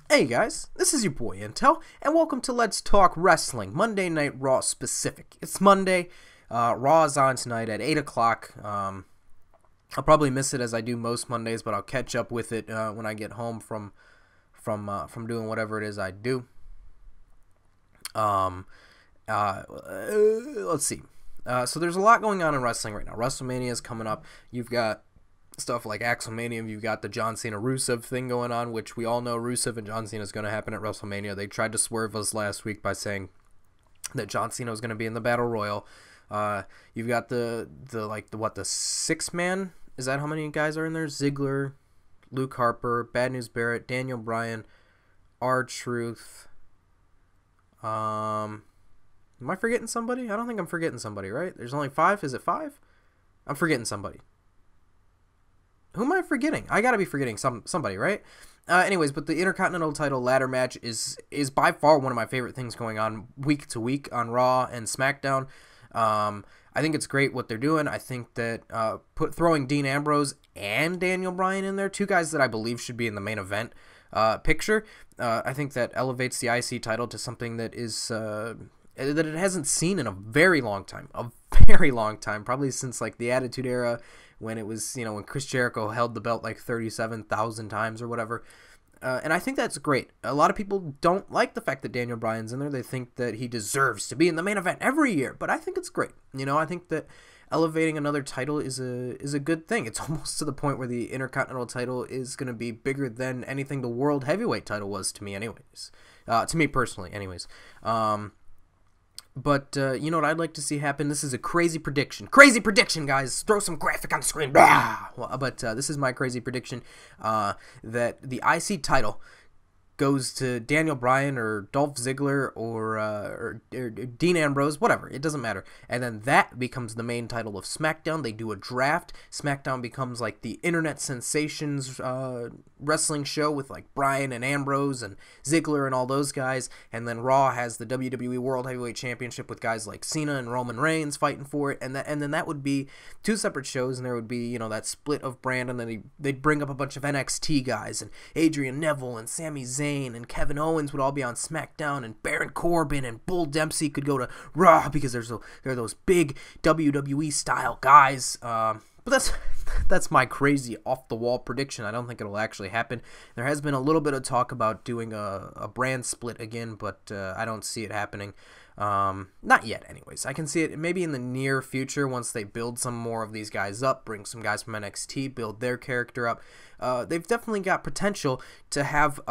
Hey guys, this is your boy Intel, and welcome to Let's Talk Wrestling, Monday Night Raw specific. It's Monday, Raw is on tonight at 8 o'clock. I'll probably miss it as I do most Mondays, but I'll catch up with it when I get home from doing whatever it is I do. Let's see. So there's a lot going on in wrestling right now. WrestleMania is coming up. You've got stuff like Axelmania. You've got the John Cena Rusev thing going on, which we all know Rusev and John Cena is going to happen at WrestleMania. They tried to swerve us last week by saying that John Cena was going to be in the Battle Royal. You've got the 6-man. Is that how many guys are in there? Ziggler, Luke Harper, Bad News Barrett, Daniel Bryan, R-Truth. Am I forgetting somebody? I don't think I'm forgetting somebody, right? There's only 5. Is it 5? I'm forgetting somebody. Who am I forgetting? I gotta be forgetting somebody, right? Anyways, but the Intercontinental title ladder match is by far one of my favorite things going on week to week on Raw and SmackDown. I think it's great what they're doing. I think that throwing Dean Ambrose and Daniel Bryan in there, two guys that I believe should be in the main event picture, I think that elevates the IC title to something that is that it hasn't seen in a very long time. Probably since like the Attitude Era, when it was, when Chris Jericho held the belt like 37,000 times or whatever. And I think that's great. A lot of people don't like the fact that Daniel Bryan's in there. They think that he deserves to be in the main event every year, but I think it's great. I think that elevating another title is a good thing. It's almost to the point where the Intercontinental title is going to be bigger than anything the World Heavyweight title was to me anyways. To me personally anyways. But you know what I'd like to see happen? This is a crazy prediction. Crazy prediction, guys! Throw some graphic on the screen. But this is my crazy prediction that the IC title goes to Daniel Bryan or Dolph Ziggler or Dean Ambrose, whatever. It doesn't matter. And then that becomes the main title of SmackDown. They do a draft. SmackDown becomes like the internet sensations wrestling show with like Bryan and Ambrose and Ziggler and all those guys. And then Raw has the WWE World Heavyweight Championship with guys like Cena and Roman Reigns fighting for it. And then that would be two separate shows, and there would be, that split of brand, and then they'd bring up a bunch of NXT guys, and Adrian Neville and Sami Zayn and Kevin Owens would all be on SmackDown, and Baron Corbin and Bull Dempsey could go to Raw because there are those big WWE style guys. But that's my crazy off the wall prediction. I don't think it'll actually happen. There has been a little bit of talk about doing a brand split again, but I don't see it happening. Not yet anyways. I can see it maybe in the near future once they build some more of these guys up, bring some guys from NXT, build their character up. They've definitely got potential to have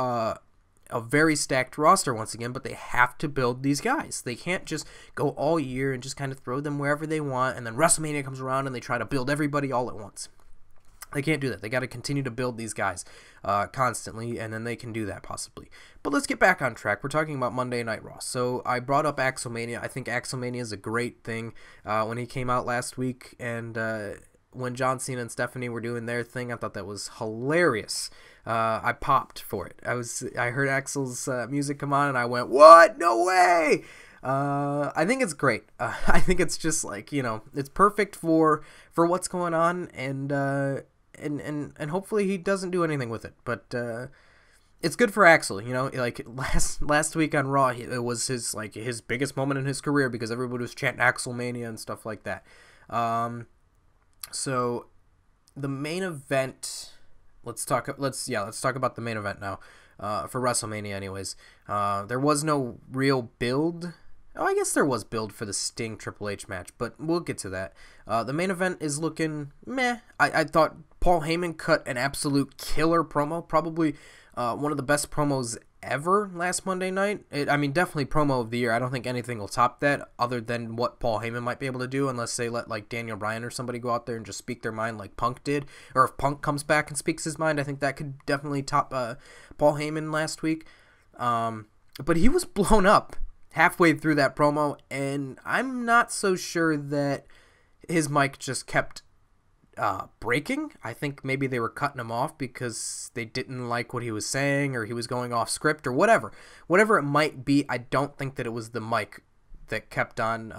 a very stacked roster once again, but they have to build these guys. They can't just go all year and just kind of throw them wherever they want, and then WrestleMania comes around and they try to build everybody all at once. They can't do that. They got to continue to build these guys constantly, and then they can do that possibly. But let's get back on track. We're talking about Monday Night Raw. So I brought up Axelmania. I think Axelmania is a great thing. When he came out last week, and when John Cena and Stephanie were doing their thing, I thought that was hilarious. I popped for it. I heard Axel's music come on, and I went, "What? No way!" I think it's great. I think it's just like, it's perfect for what's going on, and hopefully he doesn't do anything with it. But it's good for Axel. Like last week on Raw, it was his biggest moment in his career because everybody was chanting Axelmania and stuff like that. So the main event. Let's talk about the main event now. For WrestleMania anyways. There was no real build. Oh, I guess there was build for the Sting Triple H match, but we'll get to that. The main event is looking meh. I thought Paul Heyman cut an absolute killer promo, probably one of the best promos ever last Monday night. Definitely promo of the year. I don't think anything will top that other than what Paul Heyman might be able to do, unless they let like Daniel Bryan or somebody go out there and just speak their mind like Punk did, or if Punk comes back and speaks his mind. I think that could definitely top Paul Heyman last week. But he was blown up halfway through that promo, and I'm not so sure that his mic just kept breaking. I think maybe they were cutting him off because they didn't like what he was saying, or he was going off script, or whatever it might be. I don't think that it was the mic that kept on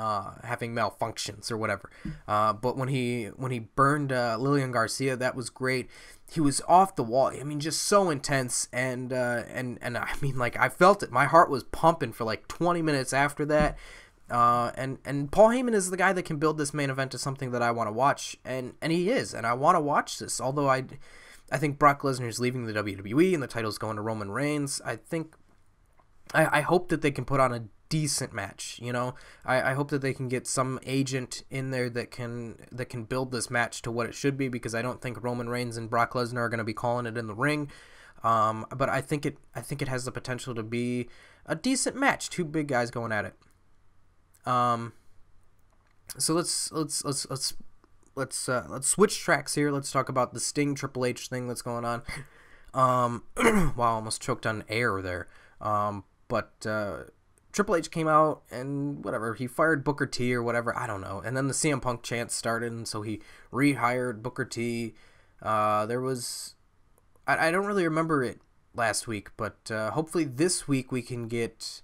having malfunctions or whatever. But when he burned Lillian Garcia, that was great. He was off the wall. I mean, just so intense, and I mean, like, I felt it. My heart was pumping for like 20 minutes after that. And Paul Heyman is the guy that can build this main event to something that I want to watch, and he is, and I want to watch this. Although I think Brock Lesnar is leaving the WWE and the title's going to Roman Reigns. I hope that they can put on a decent match. You know, I hope that they can get some agent in there that can build this match to what it should be, because I don't think Roman Reigns and Brock Lesnar are going to be calling it in the ring. But I think it has the potential to be a decent match. Two big guys going at it. So let's switch tracks here. Let's talk about the Sting Triple H thing that's going on. Wow, I almost choked on air there. But Triple H came out and whatever, he fired Booker T or whatever, I don't know. And then the CM Punk chant started, and so he rehired Booker T. There was, I don't really remember it last week, but hopefully this week we can get,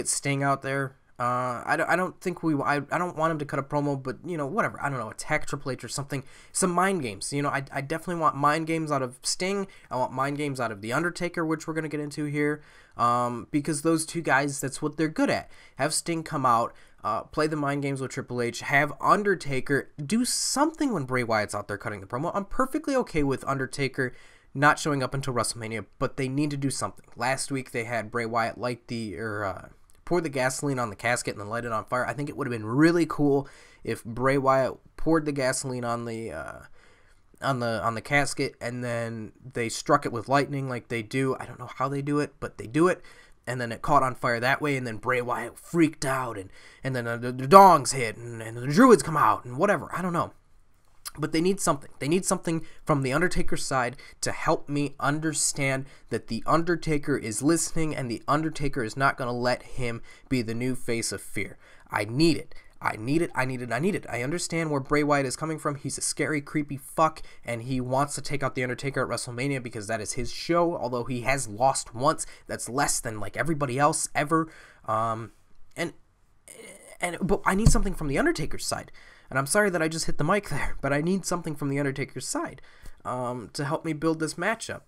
Sting out there. I don't want him to cut a promo, but, you know, whatever. I don't know, attack Triple H or something. Some mind games. You know, I definitely want mind games out of Sting. I want mind games out of The Undertaker, which we're going to get into here. Because those two guys, that's what they're good at. Have Sting come out, play the mind games with Triple H, have Undertaker do something when Bray Wyatt's out there cutting the promo. I'm perfectly okay with Undertaker not showing up until WrestleMania, but they need to do something. Last week they had Bray Wyatt pour the gasoline on the casket and then light it on fire. I think it would have been really cool if Bray Wyatt poured the gasoline on the casket and then they struck it with lightning like they do. I don't know how they do it, but they do it. And then it caught on fire that way, and then Bray Wyatt freaked out, and then the dongs hit, and the Druids come out, and whatever. I don't know. But they need something. They need something from The Undertaker's side to help me understand that The Undertaker is listening and The Undertaker is not going to let him be the new face of fear. I need it. I need it. I understand where Bray Wyatt is coming from. He's a scary, creepy fuck, and he wants to take out The Undertaker at WrestleMania because that is his show, although he has lost once. That's less than, like, everybody else ever. But I need something from The Undertaker's side. And I'm sorry that I just hit the mic there, but I need something from The Undertaker's side to help me build this matchup.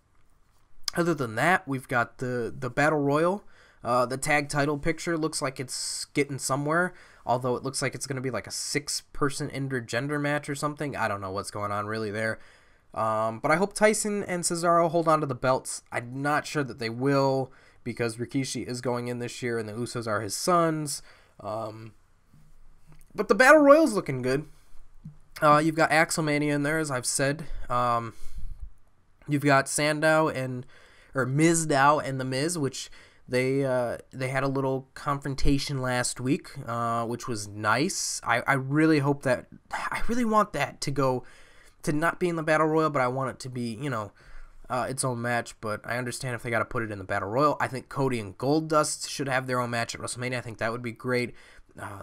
Other than that, we've got the Battle Royal. The tag title picture looks like it's getting somewhere, although it looks like it's going to be like a 6-person intergender match or something. I don't know what's going on really there. But I hope Tyson and Cesaro hold on to the belts. I'm not sure that they will, because Rikishi is going in this year and the Usos are his sons. But the Battle Royal's looking good. You've got Axelmania in there, as I've said. You've got Mizdow and The Miz, which they had a little confrontation last week, which was nice. I really hope that, I really want that to not be in the Battle Royal, but I want it to be, you know, its own match. But I understand if they got to put it in the Battle Royal. I think Cody and Goldust should have their own match at WrestleMania. I think that would be great.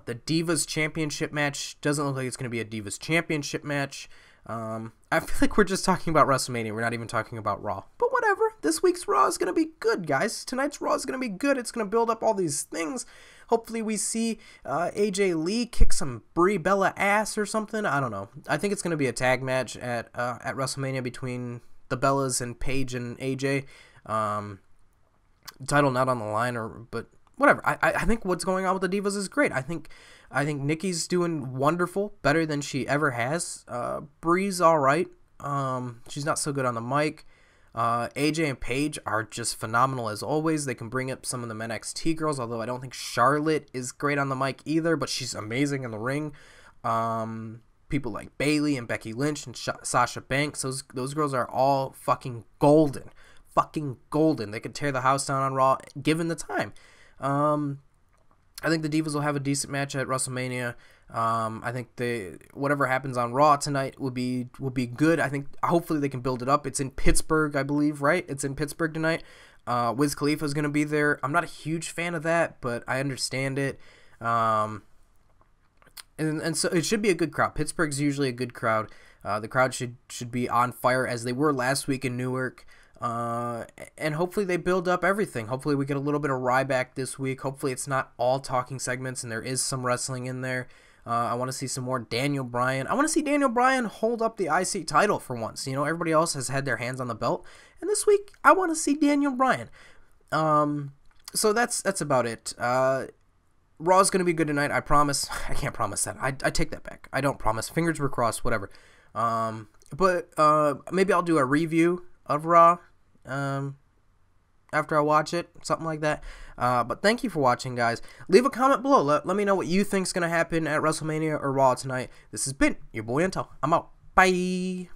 The Divas Championship match doesn't look like it's going to be a Divas Championship match. I feel like we're just talking about WrestleMania. We're not even talking about Raw. But whatever. This week's Raw is going to be good, guys. Tonight's Raw is going to be good. It's going to build up all these things. Hopefully we see AJ Lee kick some Brie Bella ass or something. I don't know. I think it's going to be a tag match at WrestleMania between the Bellas and Paige and AJ. Title not on the line, but whatever. I think what's going on with the Divas is great. I think Nikki's doing wonderful, better than she ever has. Brie's all right. She's not so good on the mic. AJ and Paige are just phenomenal as always. They can bring up some of the NXT girls, although I don't think Charlotte is great on the mic either, but she's amazing in the ring. People like Bayley and Becky Lynch and Sasha Banks, those girls are all fucking golden. Fucking golden. They could tear the house down on Raw given the time. I think the Divas will have a decent match at WrestleMania. I think whatever happens on Raw tonight will be good. I think hopefully they can build it up. It's in Pittsburgh, I believe, right? It's in Pittsburgh tonight. Wiz Khalifa is going to be there. I'm not a huge fan of that, but I understand it. And so it should be a good crowd. Pittsburgh's usually a good crowd. The crowd should be on fire as they were last week in Newark. And hopefully they build up everything. Hopefully we get a little bit of Ryback this week. Hopefully it's not all talking segments and there is some wrestling in there. I want to see some more Daniel Bryan. I want to see Daniel Bryan hold up the IC title for once. You know, everybody else has had their hands on the belt. And this week, I want to see Daniel Bryan. So that's about it. Raw's going to be good tonight, I promise. I can't promise that. I take that back. I don't promise. Fingers were crossed, whatever. But maybe I'll do a review of Raw after I watch it, something like that. But thank you for watching, guys. Leave a comment below. Let me know what you think's going to happen at WrestleMania or Raw tonight. This has been your boy Intel. I'm out. Bye.